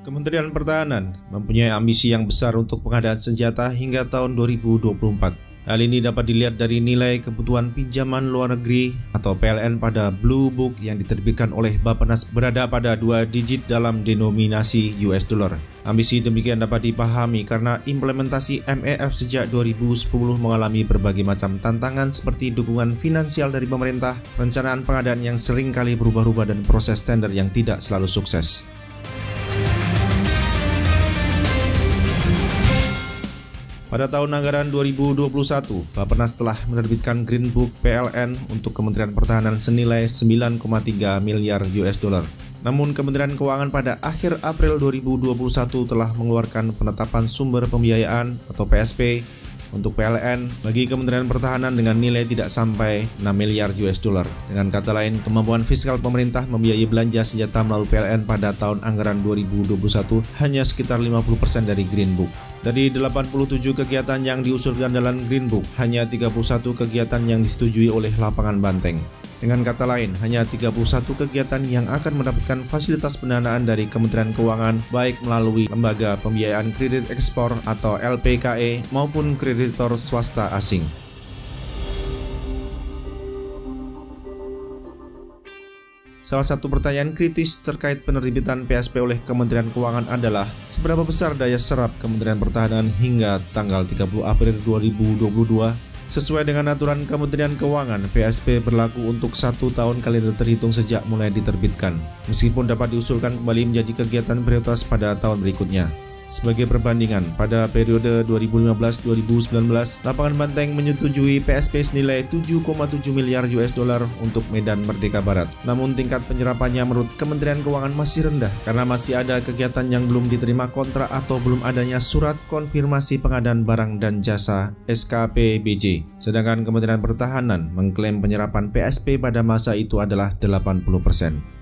Kementerian Pertahanan mempunyai ambisi yang besar untuk pengadaan senjata hingga tahun 2024. Hal ini dapat dilihat dari nilai kebutuhan pinjaman luar negeri atau PLN pada Blue Book yang diterbitkan oleh Bappenas berada pada 2 digit dalam denominasi US dollar. Ambisi demikian dapat dipahami karena implementasi MEF sejak 2010 mengalami berbagai macam tantangan seperti dukungan finansial dari pemerintah, perencanaan pengadaan yang sering kali berubah-ubah dan proses tender yang tidak selalu sukses. Pada tahun anggaran 2021, Bappenas telah menerbitkan Green Book PLN untuk Kementerian Pertahanan senilai 9,3 miliar US dollar. Namun Kementerian Keuangan pada akhir April 2021 telah mengeluarkan penetapan sumber pembiayaan atau PSP untuk PLN bagi Kementerian Pertahanan dengan nilai tidak sampai 6 miliar US dollar. Dengan kata lain, kemampuan fiskal pemerintah membiayai belanja senjata melalui PLN pada tahun anggaran 2021 hanya sekitar 50% dari Green Book. Dari 87 kegiatan yang diusulkan dalam Green Book, hanya 31 kegiatan yang disetujui oleh lapangan banteng. Dengan kata lain, hanya 31 kegiatan yang akan mendapatkan fasilitas pendanaan dari Kementerian Keuangan baik melalui Lembaga Pembiayaan Kredit Ekspor atau LPKE maupun kreditor swasta asing. Salah satu pertanyaan kritis terkait penerbitan PSP oleh Kementerian Keuangan adalah seberapa besar daya serap Kementerian Pertahanan hingga tanggal 30 April 2022. Sesuai dengan aturan Kementerian Keuangan, PSP berlaku untuk 1 tahun kalender terhitung sejak mulai diterbitkan, meskipun dapat diusulkan kembali menjadi kegiatan prioritas pada tahun berikutnya. Sebagai perbandingan, pada periode 2015-2019, lapangan banteng menyetujui PSP senilai 7,7 miliar US dollar untuk Medan Merdeka Barat. Namun tingkat penyerapannya menurut Kementerian Keuangan masih rendah karena masih ada kegiatan yang belum diterima kontrak atau belum adanya surat konfirmasi pengadaan barang dan jasa SKPBJ. Sedangkan Kementerian Pertahanan mengklaim penyerapan PSP pada masa itu adalah 80%.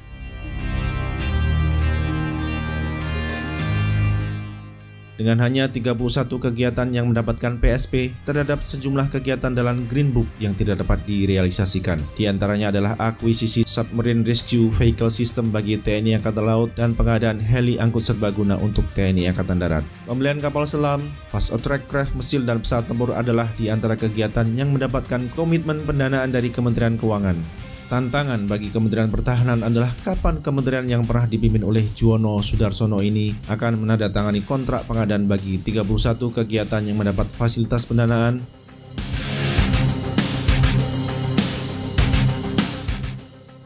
Dengan hanya 31 kegiatan yang mendapatkan PSP, terhadap sejumlah kegiatan dalam Green Book yang tidak dapat direalisasikan. Di antaranya adalah akuisisi Submarine Rescue Vehicle System bagi TNI Angkatan Laut dan pengadaan heli angkut serbaguna untuk TNI Angkatan Darat. Pembelian kapal selam, fast attack craft misil dan pesawat tempur adalah di antara kegiatan yang mendapatkan komitmen pendanaan dari Kementerian Keuangan. Tantangan bagi Kementerian Pertahanan adalah kapan kementerian yang pernah dipimpin oleh Juwono Sudarsono ini akan menandatangani kontrak pengadaan bagi 31 kegiatan yang mendapat fasilitas pendanaan.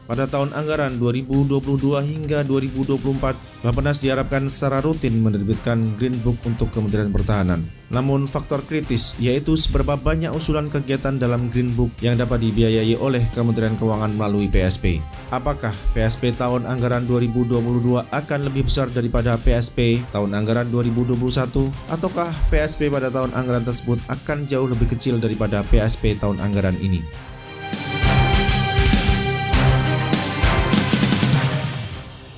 Pada tahun anggaran 2022 hingga 2024, Bappenas diharapkan secara rutin menerbitkan Green Book untuk Kementerian Pertahanan. Namun faktor kritis yaitu seberapa banyak usulan kegiatan dalam Green Book yang dapat dibiayai oleh Kementerian Keuangan melalui PSP. Apakah PSP tahun anggaran 2022 akan lebih besar daripada PSP tahun anggaran 2021? Ataukah PSP pada tahun anggaran tersebut akan jauh lebih kecil daripada PSP tahun anggaran ini?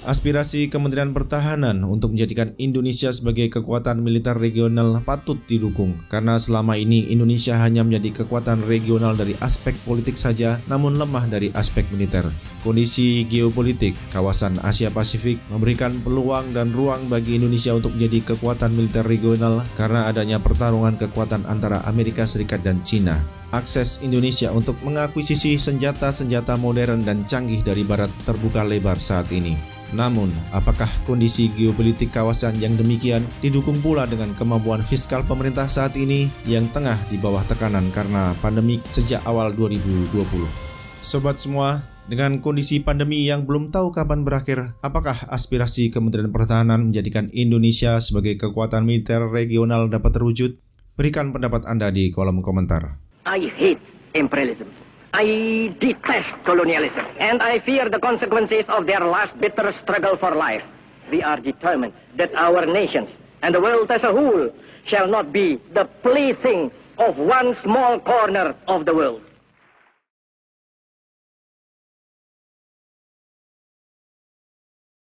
Aspirasi Kementerian Pertahanan untuk menjadikan Indonesia sebagai kekuatan militer regional patut didukung karena selama ini Indonesia hanya menjadi kekuatan regional dari aspek politik saja namun lemah dari aspek militer. Kondisi geopolitik kawasan Asia Pasifik memberikan peluang dan ruang bagi Indonesia untuk menjadi kekuatan militer regional karena adanya pertarungan kekuatan antara Amerika Serikat dan Cina. Akses Indonesia untuk mengakuisisi senjata-senjata modern dan canggih dari Barat terbuka lebar saat ini. Namun, apakah kondisi geopolitik kawasan yang demikian didukung pula dengan kemampuan fiskal pemerintah saat ini yang tengah di bawah tekanan karena pandemi sejak awal 2020? Sobat semua, dengan kondisi pandemi yang belum tahu kapan berakhir, apakah aspirasi Kementerian Pertahanan menjadikan Indonesia sebagai kekuatan militer regional dapat terwujud? Berikan pendapat Anda di kolom komentar. I hate imperialism. I detest colonialism, and I fear the consequences of their last bitter struggle for life. We are determined that our nations and the world as a whole shall not be the plaything of one small corner of the world.